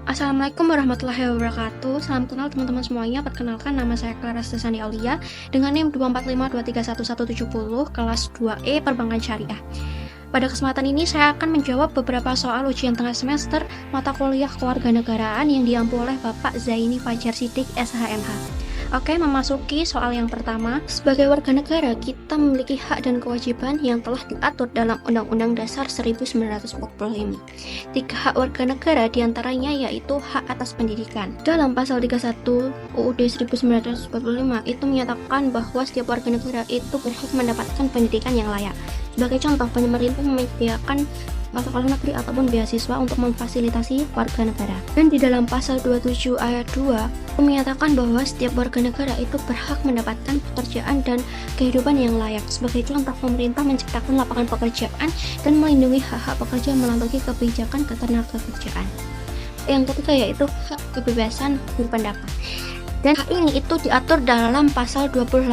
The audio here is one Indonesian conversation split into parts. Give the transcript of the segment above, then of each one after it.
Assalamualaikum warahmatullahi wabarakatuh. Salam kenal teman-teman semuanya. Perkenalkan, nama saya Clara Stasani Aulia dengan NIM 245231170 kelas 2E Perbankan Syariah. Pada kesempatan ini saya akan menjawab beberapa soal ujian tengah semester mata kuliah kewarganegaraan yang diampu oleh Bapak Zaini Fajar Sidik SHMH. Oke, memasuki soal yang pertama. Sebagai warga negara, kita memiliki hak dan kewajiban yang telah diatur dalam Undang-Undang Dasar 1945. 3 hak warga negara diantaranya yaitu hak atas pendidikan. Dalam pasal 31 UUD 1945 itu menyatakan bahwa setiap warga negara itu berhak mendapatkan pendidikan yang layak. Sebagai contoh, pemerintah menyediakan sekolah negeri ataupun beasiswa untuk memfasilitasi warga negara. Dan di dalam pasal 27 ayat 2 menyatakan bahwa setiap warga negara itu berhak mendapatkan pekerjaan dan kehidupan yang layak. Sebagai contoh, pemerintah menciptakan lapangan pekerjaan dan melindungi hak-hak pekerja melalui kebijakan ketenagakerjaan. Yang ketiga yaitu hak kebebasan berpendapat. Dan hak ini itu diatur dalam pasal 28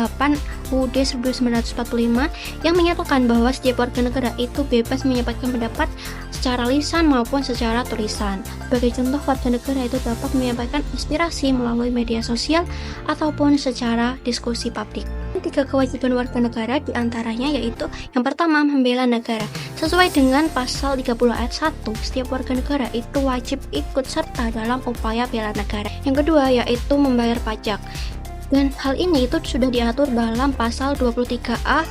UUD 1945 yang menyatakan bahwa setiap warga negara itu bebas menyampaikan pendapat secara lisan maupun secara tulisan. Sebagai contoh, warga negara itu dapat menyampaikan aspirasi melalui media sosial ataupun secara diskusi publik. 3 kewajiban warga negara diantaranya yaitu yang pertama, membela negara. Sesuai dengan pasal 30 ayat 1, setiap warga negara itu wajib ikut serta dalam upaya bela negara. Yang kedua yaitu membayar pajak. Dan hal ini itu sudah diatur dalam pasal 23A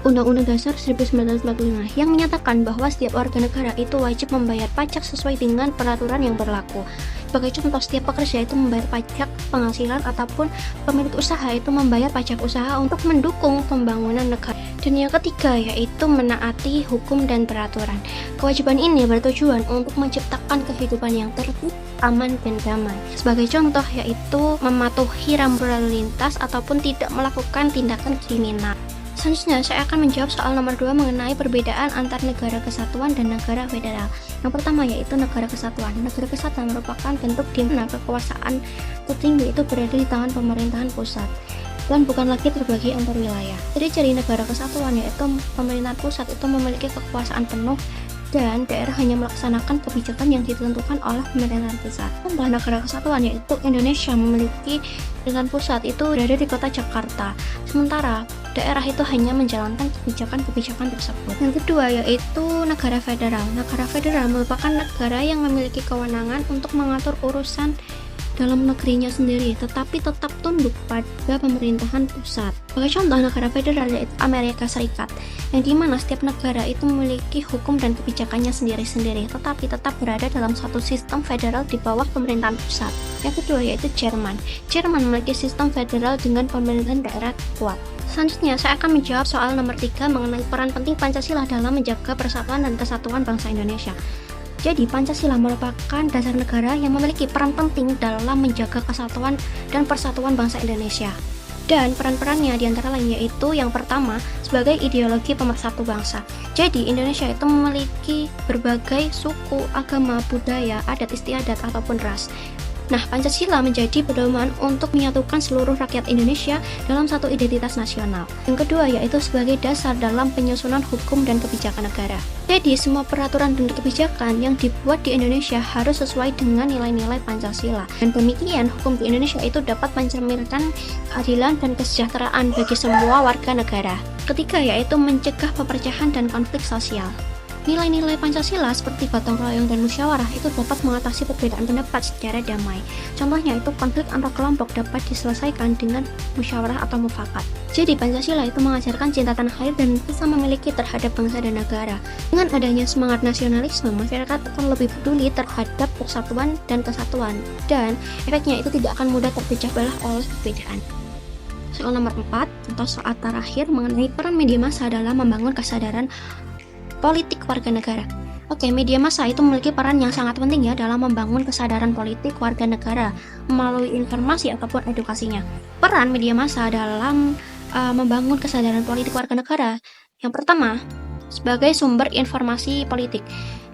Undang-Undang Dasar 1945 yang menyatakan bahwa setiap warga negara itu wajib membayar pajak sesuai dengan peraturan yang berlaku. Sebagai contoh, setiap pekerja itu membayar pajak penghasilan ataupun pemilik usaha itu membayar pajak usaha untuk mendukung pembangunan negara. Dan yang ketiga yaitu menaati hukum dan peraturan. Kewajiban ini bertujuan untuk menciptakan kehidupan yang tertib, aman, dan damai. Sebagai contoh yaitu mematuhi rambu lalu lintas ataupun tidak melakukan tindakan kriminal. Selanjutnya, saya akan menjawab soal nomor 2 mengenai perbedaan antar negara kesatuan dan negara federal. Yang pertama yaitu negara kesatuan. Negara kesatuan merupakan bentuk di mana kekuasaan tertinggi itu berada di tangan pemerintahan pusat dan bukan lagi terbagi antar wilayah. Jadi ciri negara kesatuan yaitu pemerintahan pusat itu memiliki kekuasaan penuh dan daerah hanya melaksanakan kebijakan yang ditentukan oleh pemerintahan pusat. Contoh negara kesatuan yaitu Indonesia memiliki pemerintahan pusat itu berada di kota Jakarta, sementara daerah itu hanya menjalankan kebijakan-kebijakan tersebut. Yang kedua yaitu negara federal. Negara federal merupakan negara yang memiliki kewenangan untuk mengatur urusan dalam negerinya sendiri, tetapi tetap tunduk pada pemerintahan pusat. Sebagai contoh negara federal yaitu Amerika Serikat, yang dimana setiap negara itu memiliki hukum dan kebijakannya sendiri-sendiri, tetapi tetap berada dalam satu sistem federal di bawah pemerintahan pusat. Yang kedua yaitu Jerman. Jerman memiliki sistem federal dengan pemerintahan daerah kuat. Selanjutnya, saya akan menjawab soal nomor 3 mengenai peran penting Pancasila dalam menjaga persatuan dan kesatuan bangsa Indonesia. Jadi, Pancasila merupakan dasar negara yang memiliki peran penting dalam menjaga kesatuan dan persatuan bangsa Indonesia. Dan peran-perannya diantara lain yaitu yang pertama, sebagai ideologi pemersatu bangsa. Jadi, Indonesia itu memiliki berbagai suku, agama, budaya, adat istiadat, ataupun ras. Nah, Pancasila menjadi pedoman untuk menyatukan seluruh rakyat Indonesia dalam satu identitas nasional. Yang kedua yaitu sebagai dasar dalam penyusunan hukum dan kebijakan negara. Jadi, semua peraturan dan kebijakan yang dibuat di Indonesia harus sesuai dengan nilai-nilai Pancasila. Dan demikian, hukum di Indonesia itu dapat mencerminkan keadilan dan kesejahteraan bagi semua warga negara. Ketiga yaitu mencegah perpecahan dan konflik sosial. Nilai-nilai Pancasila seperti gotong royong dan musyawarah itu dapat mengatasi perbedaan pendapat secara damai. Contohnya itu konflik antar kelompok dapat diselesaikan dengan musyawarah atau mufakat. Jadi Pancasila itu mengajarkan cinta tanah air dan bisa memiliki terhadap bangsa dan negara. Dengan adanya semangat nasionalisme, masyarakat akan lebih peduli terhadap persatuan dan kesatuan, dan efeknya itu tidak akan mudah terpecah belah oleh perbedaan. Soal nomor 4, contoh soal terakhir mengenai peran media massa dalam membangun kesadaran politik warga negara. Oke, media massa itu memiliki peran yang sangat penting ya dalam membangun kesadaran politik warga negara melalui informasi ataupun edukasinya. Peran media massa dalam membangun kesadaran politik warga negara. Yang pertama, sebagai sumber informasi politik.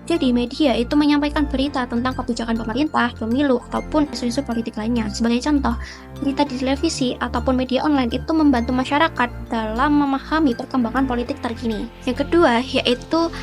Jadi media itu menyampaikan berita tentang kebijakan pemerintah, pemilu, ataupun isu-isu politik lainnya. Sebagai contoh, berita di televisi ataupun media online itu membantu masyarakat dalam memahami perkembangan politik terkini. Yang kedua yaitu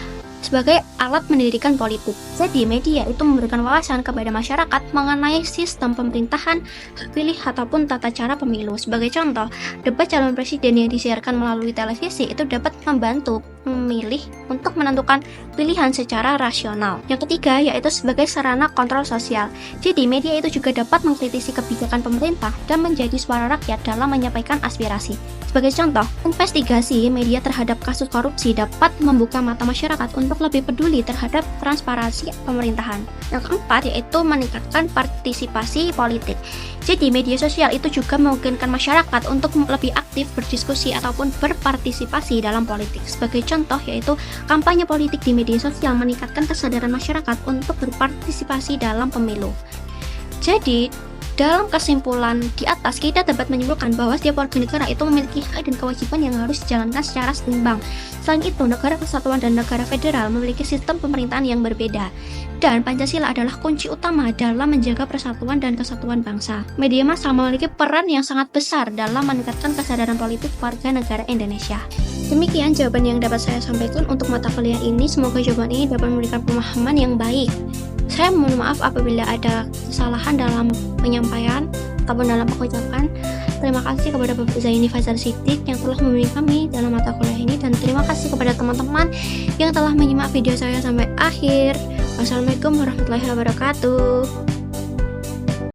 sebagai alat pendidikan politik. Jadi, media itu memberikan wawasan kepada masyarakat mengenai sistem pemerintahan, hak pilih, ataupun tata cara pemilu. Sebagai contoh, debat calon presiden yang disiarkan melalui televisi itu dapat membantu memilih untuk menentukan pilihan secara rasional. Yang ketiga, yaitu sebagai sarana kontrol sosial. Jadi, media itu juga dapat mengkritisi kebijakan pemerintah dan menjadi suara rakyat dalam menyampaikan aspirasi. Sebagai contoh, investigasi media terhadap kasus korupsi dapat membuka mata masyarakat untuk lebih peduli terhadap transparansi pemerintahan. Yang keempat, yaitu meningkatkan partisipasi politik. Jadi, media sosial itu juga memungkinkan masyarakat untuk lebih aktif berdiskusi ataupun berpartisipasi dalam politik. Sebagai contoh, yaitu kampanye politik di media sosial meningkatkan kesadaran masyarakat untuk berpartisipasi dalam pemilu. Jadi, dalam kesimpulan di atas, kita dapat menyimpulkan bahwa setiap warga negara itu memiliki hak dan kewajiban yang harus dijalankan secara seimbang. Selain itu, negara kesatuan dan negara federal memiliki sistem pemerintahan yang berbeda. Dan Pancasila adalah kunci utama dalam menjaga persatuan dan kesatuan bangsa. Media massa memiliki peran yang sangat besar dalam meningkatkan kesadaran politik warga negara Indonesia. Demikian jawaban yang dapat saya sampaikan untuk mata kuliah ini. Semoga jawaban ini dapat memberikan pemahaman yang baik. Saya mohon maaf apabila ada kesalahan dalam penyampaian ataupun dalam pengucapan. Terima kasih kepada Bapak Zaini Fajar Siddiq yang telah membimbing kami dalam mata kuliah ini, dan terima kasih kepada teman-teman yang telah menyimak video saya sampai akhir. Wassalamualaikum warahmatullahi wabarakatuh.